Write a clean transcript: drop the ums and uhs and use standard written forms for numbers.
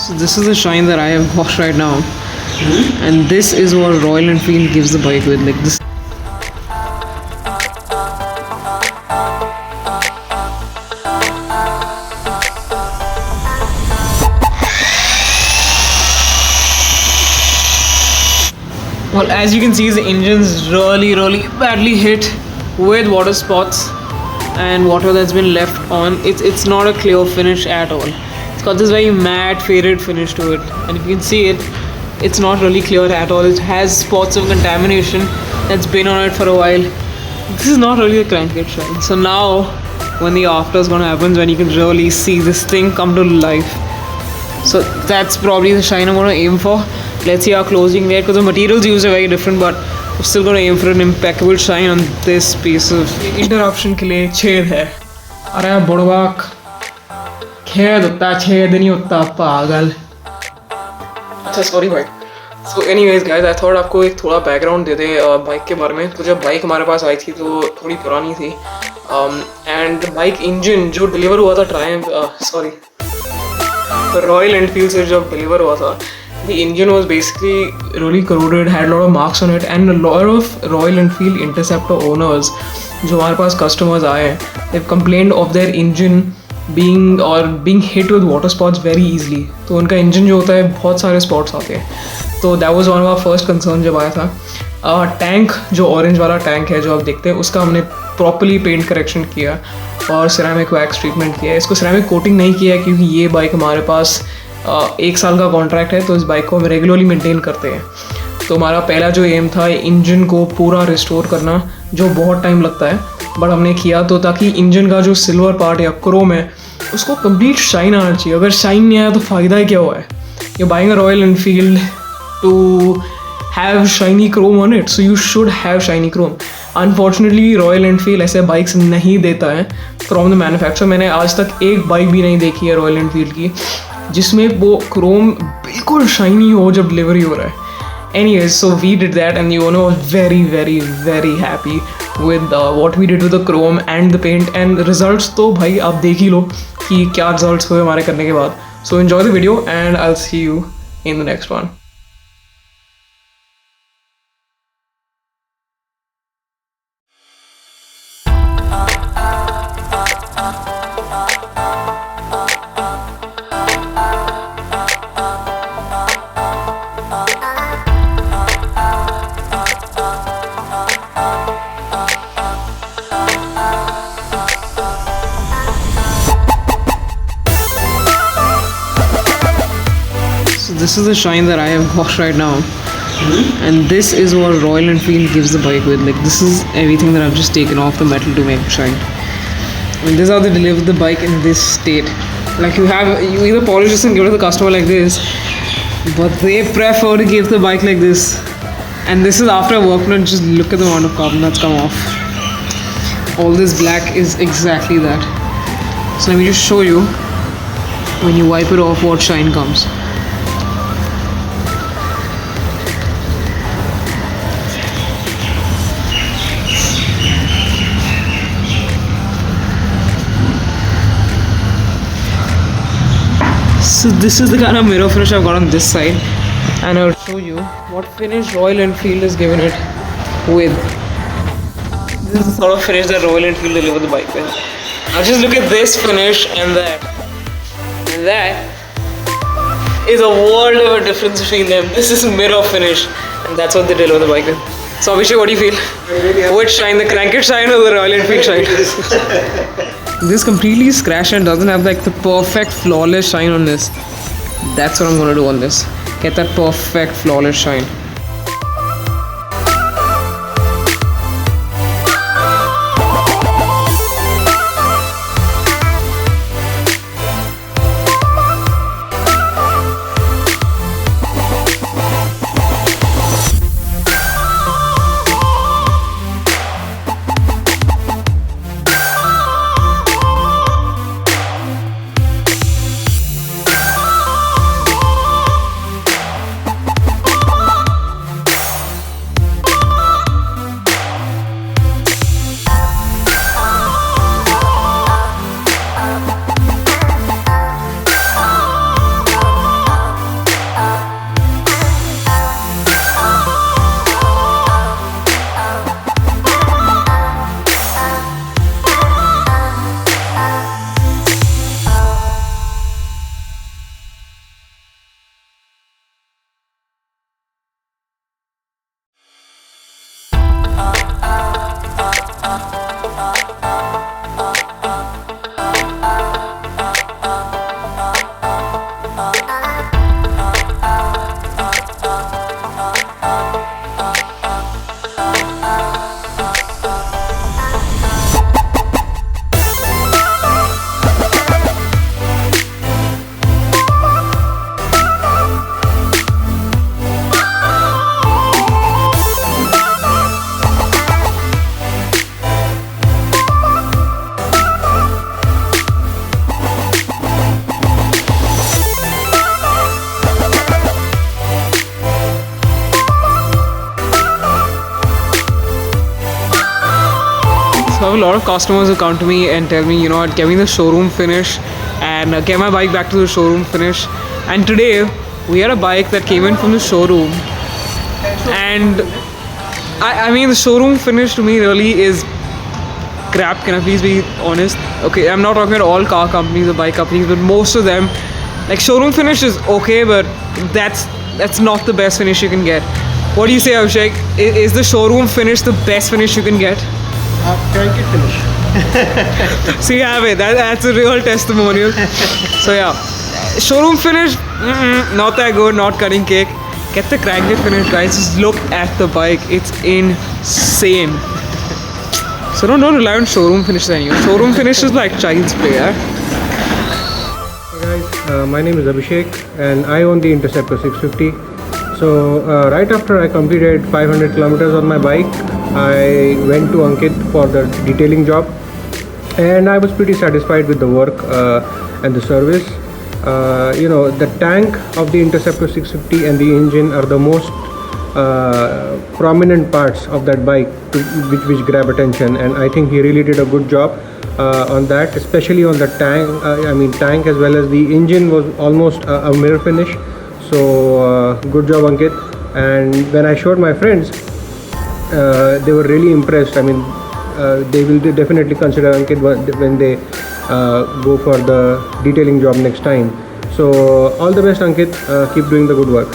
So this is the shine that I have got right now, and this is what Royal Enfield gives the bike with. Like this. Well, as you can see, the engine's really badly hit with water spots and water that's been left on. It's not a clear finish at all. It's got this very matte faded finish to it, and if you can see it, it's not really clear at all. It has spots of contamination that's been on it for a while. This is not really a crankcase shine. So now when the after is gonna happen, when you can really see this thing come to life. So that's probably the shine I'm gonna aim for. Let's see how close you can get, because the materials used are very different, but I'm still gonna aim for an impeccable shine on this piece of interruption के लिए छेद है. अरे बुड़वाक खेद होता है, छेद नहीं होता पागल. अच्छा सॉरी भाई. So anyways guys, I thought आपको एक थोड़ा बैकग्राउंड दे दे बाइक के बारे में. तो जब बाइक हमारे पास आई थी तो थोड़ी पुरानी थी, एंड बाइक इंजन जो डिलीवर हुआ था रॉयल एनफील्ड से जब डिलीवर हुआ था, the engine was basically really corroded, had a lot of marks on it, and a lot of Royal Enfield Interceptor owners जो हमारे पास customers आए हैं, they've complained of their engine being hit with water spots very easily. तो उनका engine जो होता है बहुत सारे spots आते हैं. तो that was one of our first concern जब आया था. टैंक जो ऑरेंज वाला टैंक है जो आप देखते हैं, उसका हमने प्रॉपरली पेंट करेक्शन किया और सिरेमिक वैक्स ट्रीटमेंट किया. इसको सिरेमिक कोटिंग नहीं किया क्योंकि ये बाइक हमारे पास 1 साल का कॉन्ट्रैक्ट है, तो इस बाइक को हम रेगुलरली मेंटेन करते हैं. तो हमारा पहला जो एम था इंजन को पूरा रिस्टोर करना, जो बहुत टाइम लगता है, बट हमने किया तो ताकि इंजन का जो सिल्वर पार्ट या क्रोम है उसको कंप्लीट शाइन आना चाहिए. अगर शाइन नहीं आया तो फ़ायदा ही क्या हुआ है. You buying a Royal Enfield to have shiny chrome on it, so you should have shiny chrome. Unfortunately Royal Enfield ऐसे बाइक्स नहीं देता है फ्रॉम द मैन्युफैक्चर. मैंने आज तक एक बाइक भी नहीं देखी है रॉयल एनफील्ड की जिसमें वो क्रोम बिल्कुल शाइनी हो जब डिलीवरी हो रहा है. Anyways, so we did that and the owner was very happy with what we did with the chrome and the paint, and results तो भाई आप देख ही लो कि क्या results हुए हमारे करने के बाद. So enjoy the video and I'll see you in the next one. This is the shine that I have got right now, and this is what Royal Enfield gives the bike with. Like this is everything that I've just taken off the metal to make it shine. And this is how they deliver the bike in this state. Like you either polish this and give it to the customer like this, but they prefer to give the bike like this. And this is after a work done. Just look at the amount of carbon that's come off. All this black is exactly that. So let me just show you when you wipe it off what shine comes. So this is the kind of mirror finish I've got on this side, and I'll show you what finish Royal Enfield has given it with. This is the sort of finish that Royal Enfield delivered the bike with. Now just look at this finish and that. And that is a world of a difference between them. This is mirror finish, and that's what they deliver the bike with. So Abhishek, what do you feel? Which shine, the cranked shine or the Royal Enfield shine? This completely scratched and doesn't have like the perfect flawless shine on this. That's what I'm gonna do on this. Get that perfect flawless shine. a lot of customers who come to me and tell me, you know what, get me the showroom finish and get my bike back to the showroom finish. And today we had a bike that came in from the showroom, and I mean the showroom finish to me really is crap. Can I please be honest? Okay, I'm not talking about all car companies or bike companies, but most of them, like showroom finish is okay, but that's not the best finish you can get. What do you say, Abhishek? Is the showroom finish the best finish you can get? Crank it finish. So you have it. That's a real testimonial. So yeah, showroom finish, not that good. Not cutting cake. Get the crank it finish, guys. Just look at the bike. It's insane. So don't rely on showroom finish anymore. Showroom finish is like child's play, yeah? Hey guys, my name is Abhishek and I own the Interceptor 650. So right after I completed 500 kilometers on my bike, I went to Ankit for the detailing job, and I was pretty satisfied with the work and the service. You know, the tank of the Interceptor 650 and the engine are the most prominent parts of that bike which grab attention, and I think he really did a good job on that, especially on the tank. Tank as well as the engine was almost a mirror finish. So good job, Ankit. And when I showed my friends, they were really impressed. I mean, they will definitely consider Ankit when they go for the detailing job next time. So all the best, Ankit. Keep doing the good work.